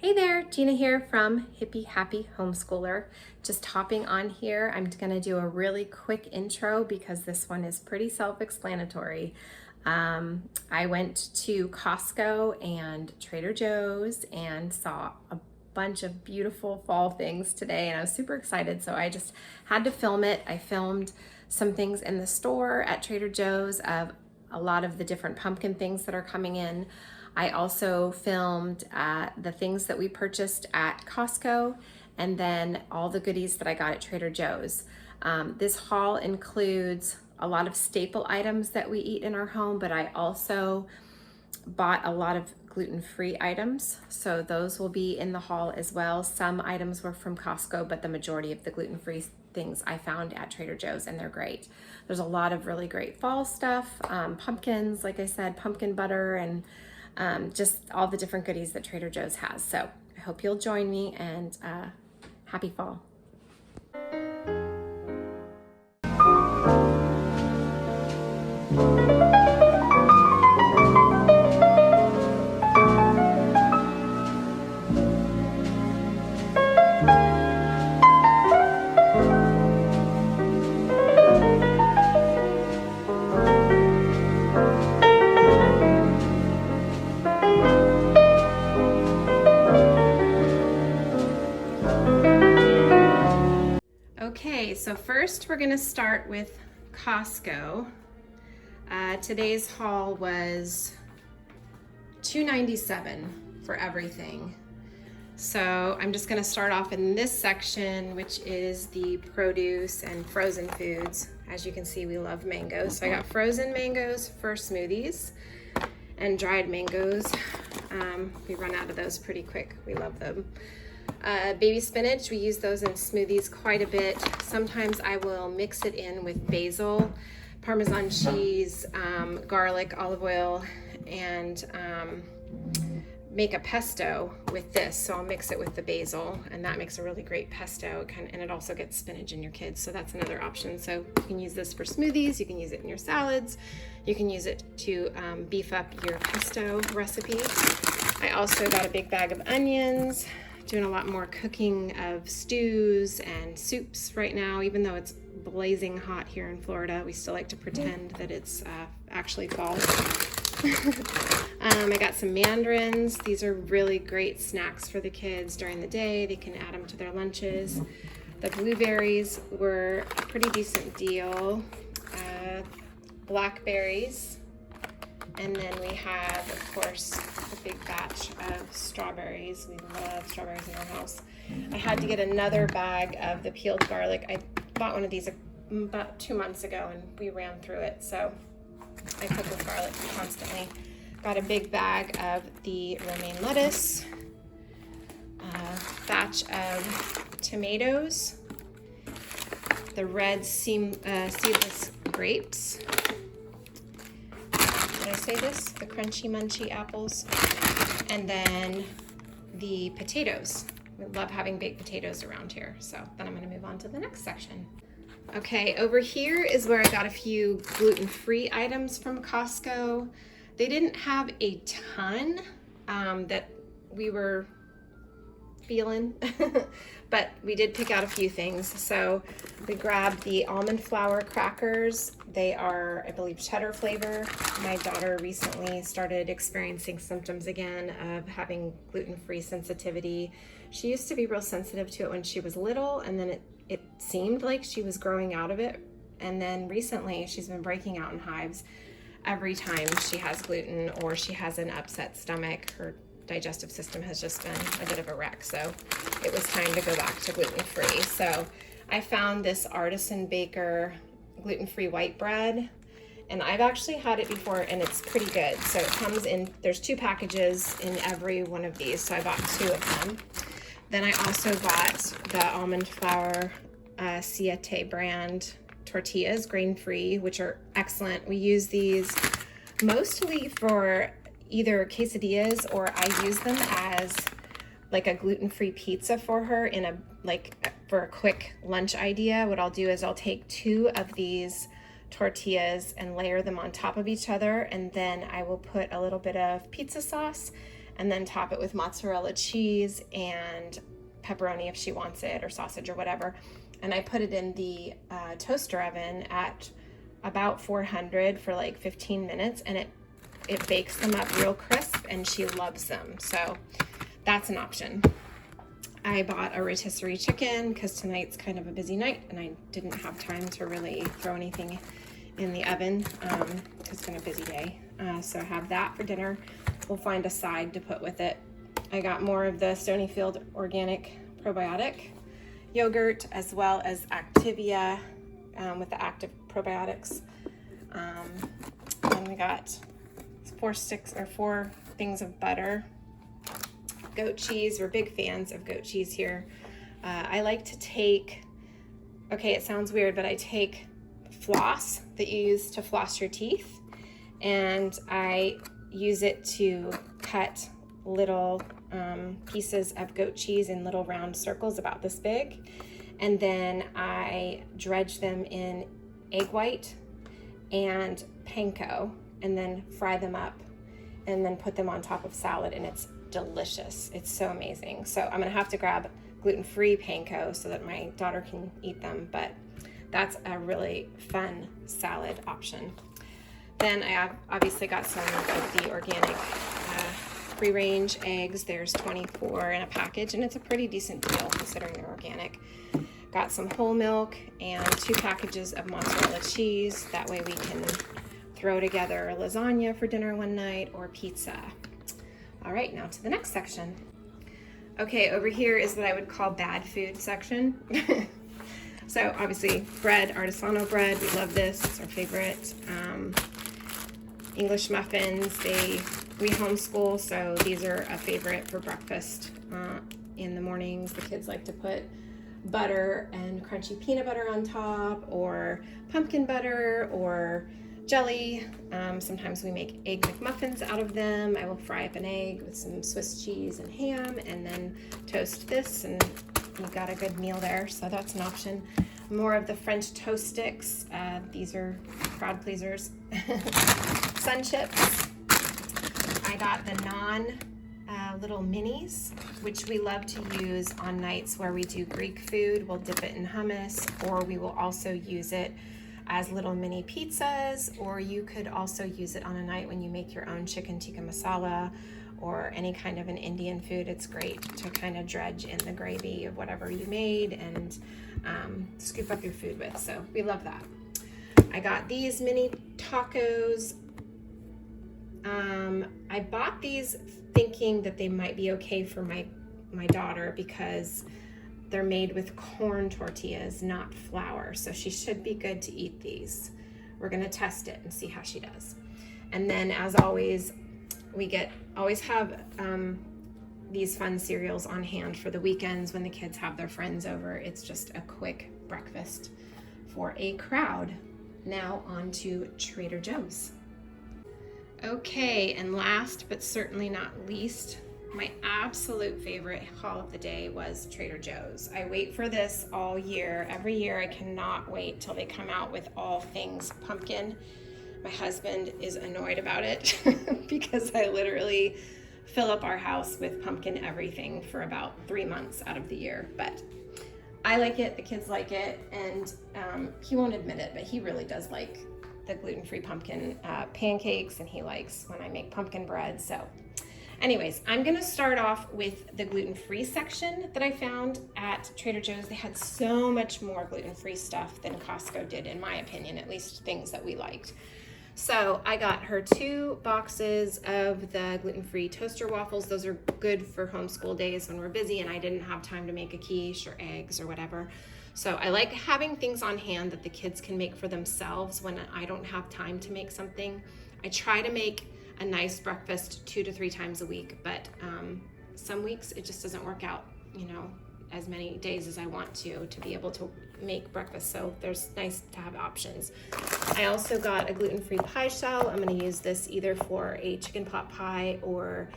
Hey there, Gina here from Hippie Happy Homeschooler. Just hopping on here. I'm gonna do a really quick intro because this one is pretty self-explanatory. I went to Costco and Trader Joe's and saw a bunch of beautiful fall things today, and I was super excited, so I just had to film it. I filmed some things in the store at Trader Joe's of a lot of the different pumpkin things that are coming in. I also filmed the things that we purchased at Costco and then all the goodies that I got at Trader Joe's. This haul includes a lot of staple items that we eat in our home, but I also bought a lot of gluten-free items, so those will be in the haul as well. Some items were from Costco, but the majority of the gluten-free things I found at Trader Joe's, and they're great. There's a lot of really great fall stuff, pumpkins, like I said, pumpkin butter, and just all the different goodies that Trader Joe's has. So I hope you'll join me, and happy fall. Okay, so first we're gonna start with Costco. Today's haul was $2.97 for everything. So I'm just gonna start off in this section, which is the produce and frozen foods. As you can see, we love mangoes. So I got frozen mangoes for smoothies and dried mangoes. We run out of those pretty quick. We love them. Baby spinach, we use those in smoothies quite a bit. Sometimes I will mix it in with basil, Parmesan cheese, garlic, olive oil, and make a pesto with this. So I'll mix it with the basil, and that makes a really great pesto, and it also gets spinach in your kids, so that's another option. So you can use this for smoothies, you can use it in your salads, you can use it to beef up your pesto recipe. I also got a big bag of onions. Doing a lot more cooking of stews and soups right now. Even though it's blazing hot here in Florida, we still like to pretend that it's actually fall. I got some mandarins. These are really great snacks for the kids during the day. They can add them to their lunches. The blueberries were a pretty decent deal. Blackberries. And then we have, of course, a big batch of strawberries. We love strawberries in our house. I had to get another bag of the peeled garlic. I bought one of these about 2 months ago, and we ran through it, so I cook with garlic constantly. Got a big bag of the romaine lettuce, a batch of tomatoes, the red seedless grapes. Did I say this? The crunchy munchy apples. And then the potatoes. We love having baked potatoes around here. So then I'm gonna move on to the next section. Okay, over here is where I got a few gluten-free items from Costco. They didn't have a ton that we were feeling, but we did pick out a few things. So we grabbed the almond flour crackers. They are, I believe, cheddar flavor. My daughter recently started experiencing symptoms again of having gluten-free sensitivity. She used to be real sensitive to it when she was little, and then it seemed like she was growing out of it. And then recently she's been breaking out in hives every time she has gluten or she has an upset stomach. Her digestive system has just been a bit of a wreck, so it was time to go back to gluten-free. So I found this Artisan Baker gluten-free white bread, and I've actually had it before, and it's pretty good. So it comes in, there's 2 packages in every one of these, so I bought 2 of them. Then I also bought the almond flour Siete brand tortillas, grain-free, which are excellent. We use these mostly for either quesadillas, or I use them as like a gluten-free pizza for her in a, like, for a quick lunch idea. What I'll do is I'll take 2 of these tortillas and layer them on top of each other, and then I will put a little bit of pizza sauce and then top it with mozzarella cheese and pepperoni if she wants it, or sausage or whatever. And I put it in the toaster oven at about 400 for like 15 minutes, and it bakes them up real crisp, and she loves them. So that's an option. I bought a rotisserie chicken because tonight's kind of a busy night and I didn't have time to really throw anything in the oven because it's been a busy day. So I have that for dinner. We'll find a side to put with it. I got more of the Stonyfield organic probiotic yogurt, as well as Activia with the active probiotics. And we got 4 things of butter. Goat cheese. We're big fans of goat cheese here. I like to take, okay, it sounds weird, but I take floss that you use to floss your teeth, and I use it to cut little pieces of goat cheese in little round circles about this big, and then I dredge them in egg white and panko, and then fry them up, and then put them on top of salad, and it's delicious. It's so amazing. So I'm gonna have to grab gluten-free panko so that my daughter can eat them, but that's a really fun salad option. Then I obviously got some of the organic free-range eggs. There's 24 in a package, and it's a pretty decent deal considering they're organic. Got some whole milk and 2 packages of mozzarella cheese. That way we can throw together a lasagna for dinner one night, or pizza. All right, now to the next section. Okay, over here is what I would call bad food section. So obviously bread, artisanal bread, we love this, it's our favorite. English muffins, we homeschool, so these are a favorite for breakfast in the mornings. The kids like to put butter and crunchy peanut butter on top, or pumpkin butter, or jelly. Sometimes we make egg McMuffins out of them. I will fry up an egg with some Swiss cheese and ham, and then toast this, and you've got a good meal there. So that's an option. More of the French toast sticks. These are crowd pleasers. Sun chips. I got the little minis, which we love to use on nights where we do Greek food. We'll dip it in hummus, or we will also use it as little mini pizzas, or you could also use it on a night when you make your own chicken tikka masala or any kind of an Indian food. It's great to kind of dredge in the gravy of whatever you made and scoop up your food with. So we love that. I got these mini tacos. I bought these thinking that they might be okay for my daughter because they're made with corn tortillas, not flour. So she should be good to eat these. We're gonna test it and see how she does. And then, as always, we always have these fun cereals on hand for the weekends when the kids have their friends over. It's just a quick breakfast for a crowd. Now on to Trader Joe's. Okay, and last but certainly not least, my absolute favorite haul of the day was Trader Joe's. I wait for this all year. Every year I cannot wait till they come out with all things pumpkin. My husband is annoyed about it because I literally fill up our house with pumpkin everything for about 3 months out of the year. But I like it, the kids like it, and he won't admit it, but he really does like the gluten-free pumpkin pancakes, and he likes when I make pumpkin bread. So anyways, I'm gonna start off with the gluten-free section that I found at Trader Joe's. They had so much more gluten-free stuff than Costco did, in my opinion, at least things that we liked. So I got her 2 boxes of the gluten-free toaster waffles. Those are good for homeschool days when we're busy and I didn't have time to make a quiche or eggs or whatever. So I like having things on hand that the kids can make for themselves when I don't have time to make something. I try to make a nice breakfast 2 to 3 times a week, but some weeks it just doesn't work out, as many days as I want to be able to make breakfast. So there's nice to have options. I also got a gluten-free pie shell. I'm going to use this either for a chicken pot pie or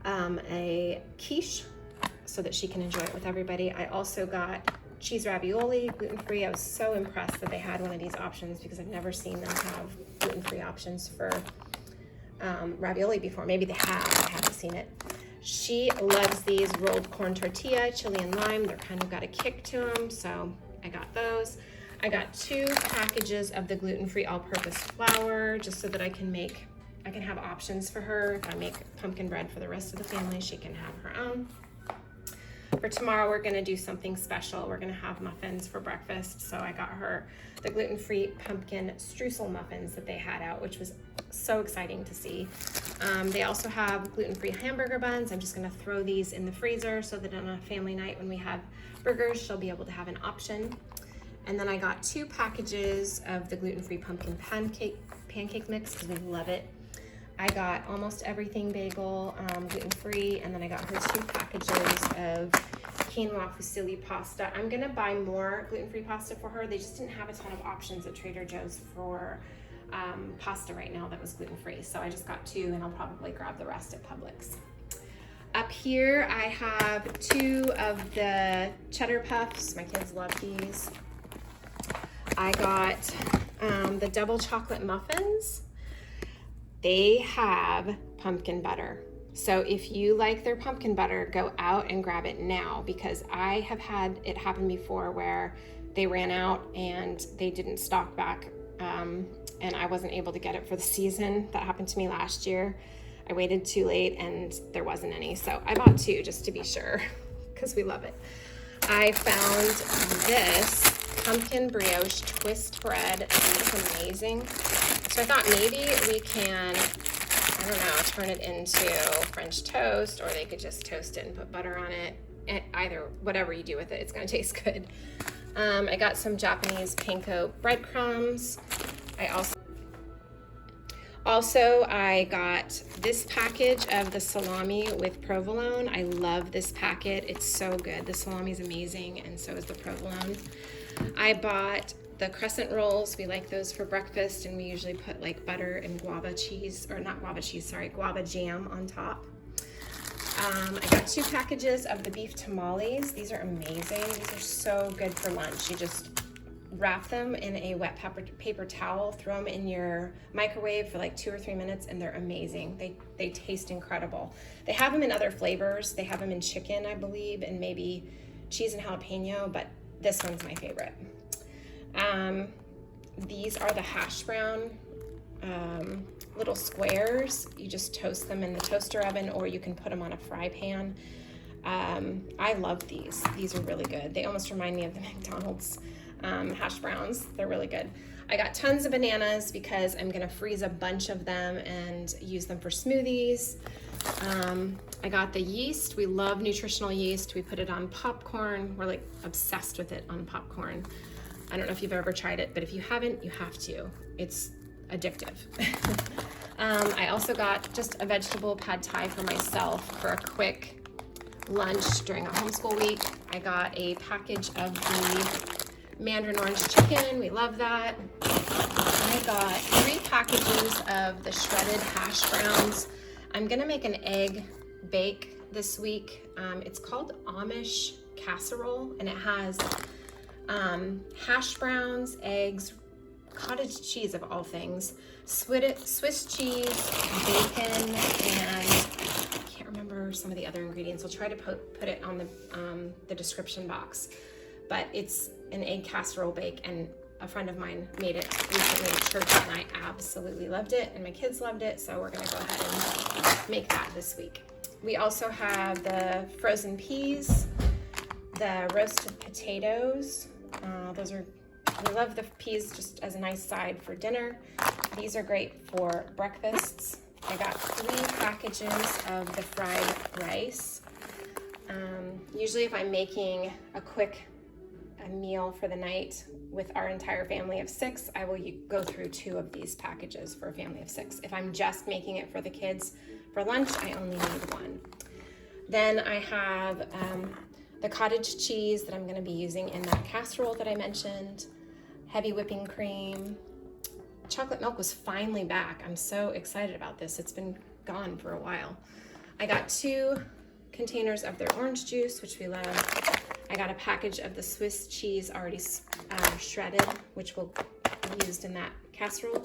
a quiche so that she can enjoy it with everybody. I also got cheese ravioli, gluten-free. I was so impressed that they had one of these options because I've never seen them have gluten-free options for ravioli before. Maybe they have, I haven't seen it. She loves these rolled corn tortilla, chili and lime. They're kind of got a kick to them, so I got those. I got 2 packages of the gluten-free all-purpose flour, just so that I can have options for her. If I make pumpkin bread for the rest of the family, she can have her own. For tomorrow, we're gonna do something special. We're gonna have muffins for breakfast. So I got her the gluten-free pumpkin streusel muffins that they had out, which was so exciting to see. They also have gluten-free hamburger buns. I'm just gonna throw these in the freezer so that on a family night when we have burgers, she'll be able to have an option. And then I got 2 packages of the gluten-free pumpkin pancake mix because we love it. I got almost everything bagel, gluten-free, and then I got her 2 packages of quinoa fusilli pasta. I'm gonna buy more gluten-free pasta for her. They just didn't have a ton of options at Trader Joe's for pasta right now that was gluten-free. So I just got 2 and I'll probably grab the rest at Publix. Up here I have 2 of the cheddar puffs. My kids love these. I got the double chocolate muffins. They have pumpkin butter. So if you like their pumpkin butter, go out and grab it now, because I have had it happen before where they ran out and they didn't stock back, and I wasn't able to get it for the season. That happened to me last year. I waited too late and there wasn't any. So I bought 2 just to be sure because we love it. I found this pumpkin brioche twist bread. It's amazing. So I thought maybe we can, I don't know, turn it into French toast, or they could just toast it and put butter on it. And either, whatever you do with it, it's gonna taste good. I got some Japanese panko breadcrumbs. I got this package of the salami with provolone. I love this packet. It's so good. The salami is amazing, and so is the provolone. I bought the crescent rolls. We like those for breakfast, and we usually put like butter and guava jam on top. I got 2 packages of the beef tamales. These are amazing. These are so good for lunch. You just wrap them in a wet paper towel, throw them in your microwave for like 2 or 3 minutes, and they're amazing. They taste incredible. They have them in other flavors. They have them in chicken, I believe, and maybe cheese and jalapeno, but this one's my favorite. These are the hash brown little squares. You just toast them in the toaster oven, or you can put them on a fry pan. I love these. These are really good. They almost remind me of the McDonald's hash browns. They're really good. I got tons of bananas because I'm gonna freeze a bunch of them and use them for smoothies. I got the yeast. We love nutritional yeast. We put it on popcorn. We're like obsessed with it on popcorn. I don't know if you've ever tried it, but if you haven't, you have to. It's addictive. I also got just a vegetable pad thai for myself for a quick lunch during a homeschool week. I got a package of the mandarin orange chicken. We love that. I got 3 packages of the shredded hash browns. I'm gonna make an egg bake this week. It's called Amish casserole, and it has hash browns, eggs, cottage cheese of all things, Swiss cheese, bacon, and I can't remember some of the other ingredients. I'll try to put it on the description box. But it's an egg casserole bake, and a friend of mine made it recently at church, and I absolutely loved it, and my kids loved it, so we're gonna go ahead and make that this week. We also have the frozen peas, the roasted potatoes. We love the peas just as a nice side for dinner. These are great for breakfasts. I got 3 packages of the fried rice. Usually if I'm making a meal for the night with our entire family of 6, I will go through 2 of these packages for a family of 6. If I'm just making it for the kids for lunch, I only need 1. Then I have the cottage cheese that I'm going to be using in that casserole that I mentioned, heavy whipping cream. Chocolate milk was finally back. I'm so excited about this. It's been gone for a while. I got 2 containers of their orange juice, which we love. I got a package of the Swiss cheese already shredded, which will be used in that casserole.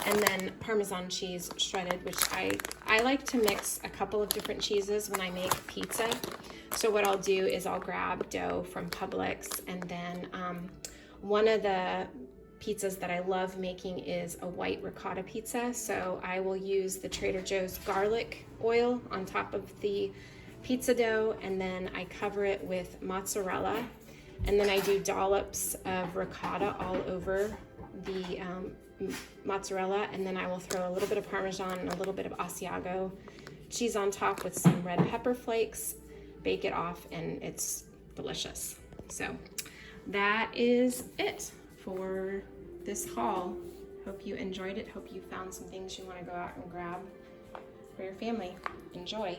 And then Parmesan cheese shredded, which I like to mix a couple of different cheeses when I make pizza. So what I'll do is I'll grab dough from Publix, and then one of the pizzas that I love making is a white ricotta pizza. So I will use the Trader Joe's garlic oil on top of the pizza dough, and then I cover it with mozzarella, and then I do dollops of ricotta all over the mozzarella, and then I will throw a little bit of Parmesan and a little bit of Asiago cheese on top with some red pepper flakes, bake it off, and it's delicious. So that is it for this haul. Hope you enjoyed it. Hope you found some things you want to go out and grab for your family. Enjoy.